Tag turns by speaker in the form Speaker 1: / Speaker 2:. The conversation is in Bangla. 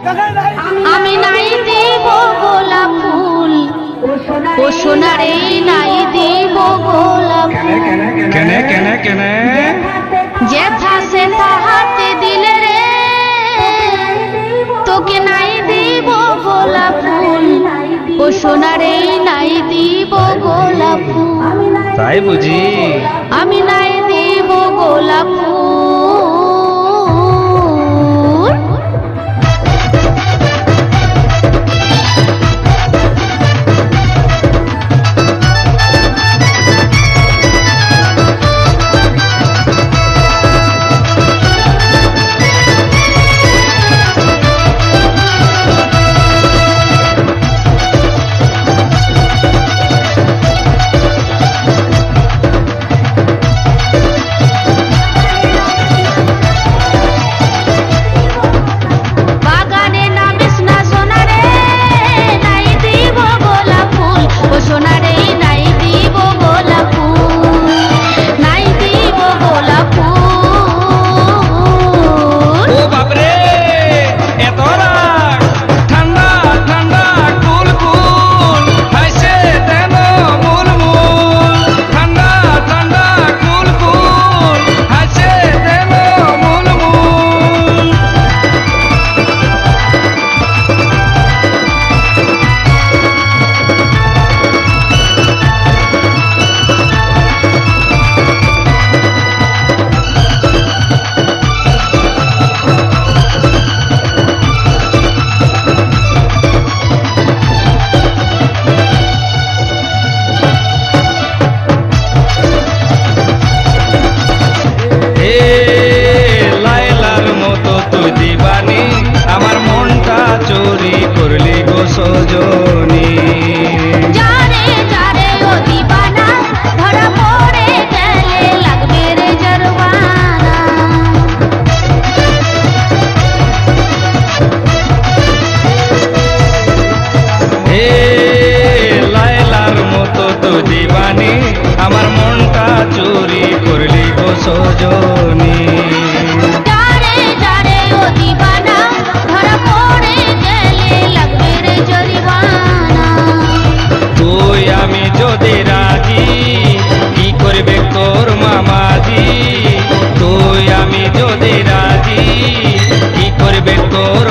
Speaker 1: আমি নাই দিব গোলাপ ফুল ও সোনারে নাই দিব গোলাপ
Speaker 2: কেনে কেনে কেনে
Speaker 1: যেথা সেথা হাতে দিলে রে তোকে নাই দিব গোলাপ ফুল ও সোনারে নাই দিব গোলাপ ফুল
Speaker 2: তাই বুঝি
Speaker 1: আমি নাই দিব গোলাপ ফুল
Speaker 2: আমার মনটা চুরি করলি গো সজনী
Speaker 1: যারে যারে ও দিবানা ধরা পড়ে গেলে লাগবে রে জরবানা
Speaker 2: হে লায়লার মতো তো দিবানি আমার মনটা চুরি করলি গো সজনী আমি যদি রাজি কি করবে তোর মামাজি তুই আমি যদি রাজি কি করবে তোর